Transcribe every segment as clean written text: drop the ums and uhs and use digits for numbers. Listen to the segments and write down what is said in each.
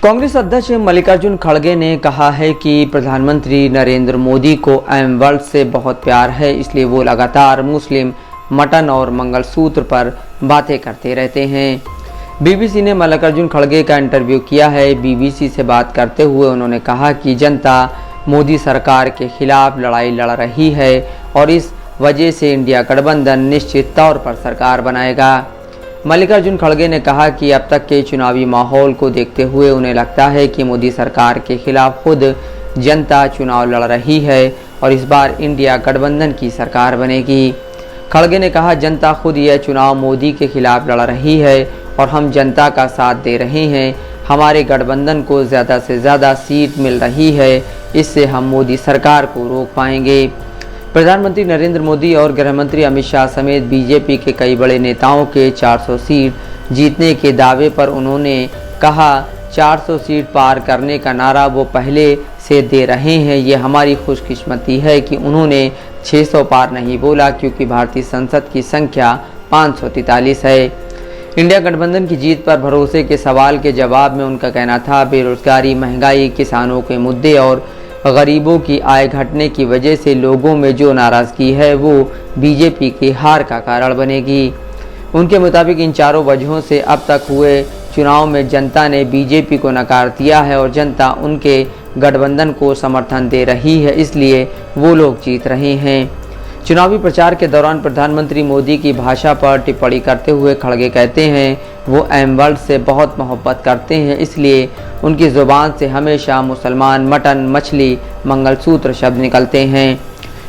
कांग्रेस अध्यक्ष मल्लिकार्जुन खड़गे ने कहा है कि प्रधानमंत्री नरेंद्र मोदी को एम वर्ल्ड से बहुत प्यार है, इसलिए वो लगातार मुस्लिम मटन और मंगलसूत्र पर बातें करते रहते हैं। बीबीसी ने मल्लिकार्जुन खड़गे का इंटरव्यू किया है। बीबीसी से बात करते हुए उन्होंने कहा कि जनता मोदी सरकार के खिलाफ लड़ाई लड़ रही है और इस वजह से इंडिया गठबंधन निश्चित तौर पर सरकार बनाएगा। मल्लिकार्जुन खड़गे ने कहा कि अब तक के चुनावी माहौल को देखते हुए उन्हें लगता है कि मोदी सरकार के खिलाफ खुद जनता चुनाव लड़ रही है और इस बार इंडिया गठबंधन की सरकार बनेगी। खड़गे ने कहा, जनता खुद यह चुनाव मोदी के खिलाफ लड़ रही है और हम जनता का साथ दे रहे हैं। हमारे गठबंधन को ज़्यादा से ज़्यादा सीट मिल रही है, इससे हम मोदी सरकार को रोक पाएंगे। प्रधानमंत्री नरेंद्र मोदी और गृह मंत्री अमित शाह समेत बीजेपी के कई बड़े नेताओं के 400 सीट जीतने के दावे पर उन्होंने कहा, 400 सीट पार करने का नारा वो पहले से दे रहे हैं। ये हमारी खुशकिस्मती है कि उन्होंने 600 पार नहीं बोला, क्योंकि भारतीय संसद की संख्या 543 है। इंडिया गठबंधन की जीत पर भरोसे के सवाल के जवाब में उनका कहना था, बेरोजगारी, महंगाई, किसानों के मुद्दे और गरीबों की आय घटने की वजह से लोगों में जो नाराज़गी है वो बीजेपी की हार का कारण बनेगी। उनके मुताबिक इन चारों वजहों से अब तक हुए चुनाव में जनता ने बीजेपी को नकार दिया है और जनता उनके गठबंधन को समर्थन दे रही है, इसलिए वो लोग जीत रहे हैं। चुनावी प्रचार के दौरान प्रधानमंत्री मोदी की भाषा पर टिप्पणी करते हुए खड़गे कहते हैं, वो एम वर्ल्ड से बहुत मोहब्बत करते हैं, इसलिए उनकी ज़ुबान से हमेशा मुसलमान, मटन, मछली, मंगलसूत्र शब्द निकलते हैं।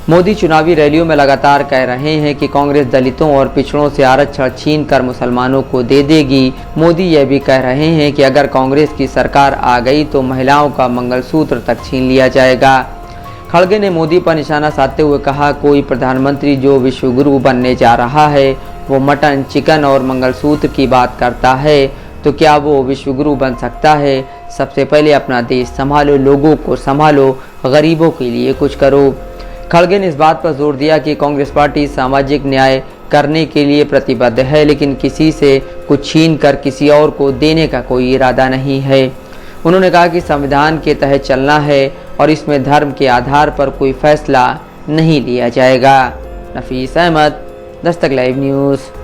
मोदी चुनावी रैलियों में लगातार कह रहे हैं कि कांग्रेस दलितों और पिछड़ों से आरक्षण छीन कर मुसलमानों को दे देगी। मोदी यह भी कह रहे हैं कि अगर कांग्रेस की सरकार आ गई तो महिलाओं का मंगलसूत्र तक छीन लिया जाएगा। खड़गे ने मोदी पर निशाना साधते हुए कहा, कोई प्रधानमंत्री जो विश्वगुरु बनने जा रहा है वो मटन, चिकन और मंगलसूत्र की बात करता है, तो क्या वो विश्वगुरु बन सकता है? सबसे पहले अपना देश संभालो, लोगों को संभालो, गरीबों के लिए कुछ करो। खड़गे ने इस बात पर जोर दिया कि कांग्रेस पार्टी सामाजिक न्याय करने के लिए प्रतिबद्ध है, लेकिन किसी से कुछ छीन कर किसी और को देने का कोई इरादा नहीं है। उन्होंने कहा कि संविधान के तहत चलना है और इसमें धर्म के आधार पर कोई फैसला नहीं लिया जाएगा। नफीस अहमद, दस्तक लाइव न्यूज़।